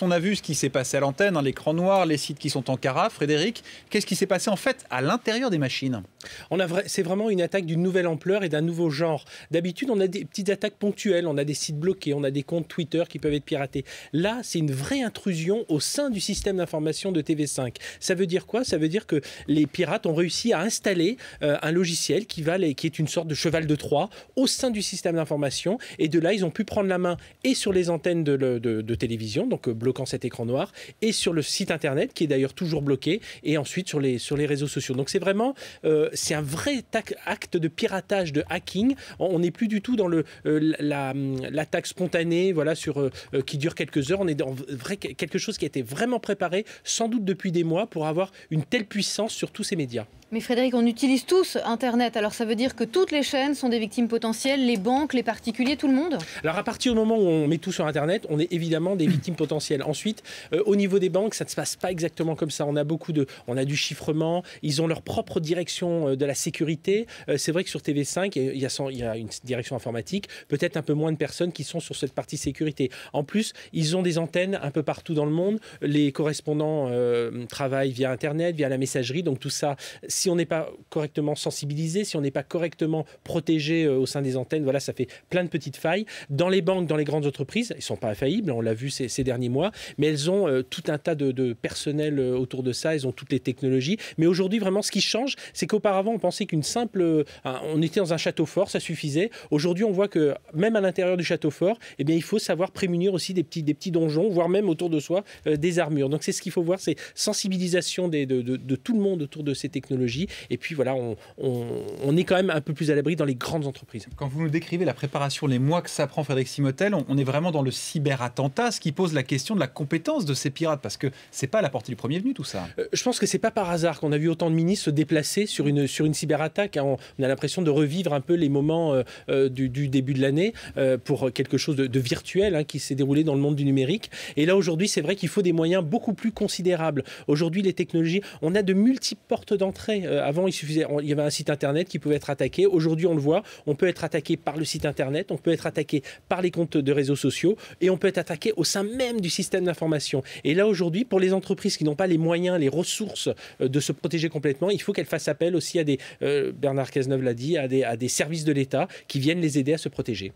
On a vu ce qui s'est passé à l'antenne, hein, l'écran noir, les sites qui sont en carafe. Frédéric, qu'est-ce qui s'est passé en fait à l'intérieur des machines? C'est vraiment une attaque d'une nouvelle ampleur et d'un nouveau genre. D'habitude, on a des petites attaques ponctuelles, on a des sites bloqués, on a des comptes Twitter qui peuvent être piratés. Là, c'est une vraie intrusion au sein du système d'information de TV5. Ça veut dire quoi? Ça veut dire que les pirates ont réussi à installer un logiciel qui est une sorte de cheval de Troie au sein du système d'information. Et de là, ils ont pu prendre la main et sur les antennes de télévision, donc bloquant cet écran noir, et sur le site internet qui est d'ailleurs toujours bloqué, et ensuite sur les réseaux sociaux. Donc c'est vraiment c'est un vrai acte de piratage, de hacking. On n'est plus du tout dans l'attaque spontanée, voilà, qui dure quelques heures. On est dans quelque chose qui a été vraiment préparé, sans doute depuis des mois, pour avoir une telle puissance sur tous ces médias. Mais Frédéric, on utilise tous Internet, alors ça veut dire que toutes les chaînes sont des victimes potentielles, les banques, les particuliers, tout le monde? Alors à partir du moment où on met tout sur Internet, on est évidemment des victimes potentielles. Ensuite, au niveau des banques, ça ne se passe pas exactement comme ça. On a du chiffrement, ils ont leur propre direction de la sécurité. C'est vrai que sur TV5, il y a une direction informatique, peut-être un peu moins de personnes qui sont sur cette partie sécurité. En plus, ils ont des antennes un peu partout dans le monde. Les correspondants travaillent via Internet, via la messagerie, donc tout ça, si on n'est pas correctement sensibilisé, si on n'est pas correctement protégé au sein des antennes, voilà, ça fait plein de petites failles. Dans les banques, dans les grandes entreprises, ils ne sont pas infaillibles, on l'a vu ces derniers mois, mais elles ont tout un tas de personnel autour de ça, elles ont toutes les technologies. Mais aujourd'hui, vraiment, ce qui change, c'est qu'auparavant, on pensait on était dans un château fort, ça suffisait. Aujourd'hui, on voit que même à l'intérieur du château fort, eh bien, il faut savoir prémunir aussi des petits donjons, voire même autour de soi des armures. Donc c'est ce qu'il faut voir, c'est sensibilisation de tout le monde autour de ces technologies. Et puis voilà, on est quand même un peu plus à l'abri dans les grandes entreprises. Quand vous nous décrivez la préparation, les mois que ça prend, Frédéric Simotel, on est vraiment dans le cyberattentat, ce qui pose la question de la compétence de ces pirates, parce que c'est pas à la portée du premier venu tout ça. Je pense que c'est pas par hasard qu'on a vu autant de ministres se déplacer sur une cyberattaque. Hein. On a l'impression de revivre un peu les moments du début de l'année pour quelque chose de virtuel, hein, qui s'est déroulé dans le monde du numérique. Et là aujourd'hui, c'est vrai qu'il faut des moyens beaucoup plus considérables. Aujourd'hui, les technologies, on a de multiples portes d'entrée. Avant, il y avait un site internet qui pouvait être attaqué. Aujourd'hui, on le voit, on peut être attaqué par le site internet, on peut être attaqué par les comptes de réseaux sociaux et on peut être attaqué au sein même du système d'information. Et là, aujourd'hui, pour les entreprises qui n'ont pas les moyens, les ressources de se protéger complètement, il faut qu'elles fassent appel aussi à Bernard Cazeneuve l'a dit, à des services de l'État qui viennent les aider à se protéger.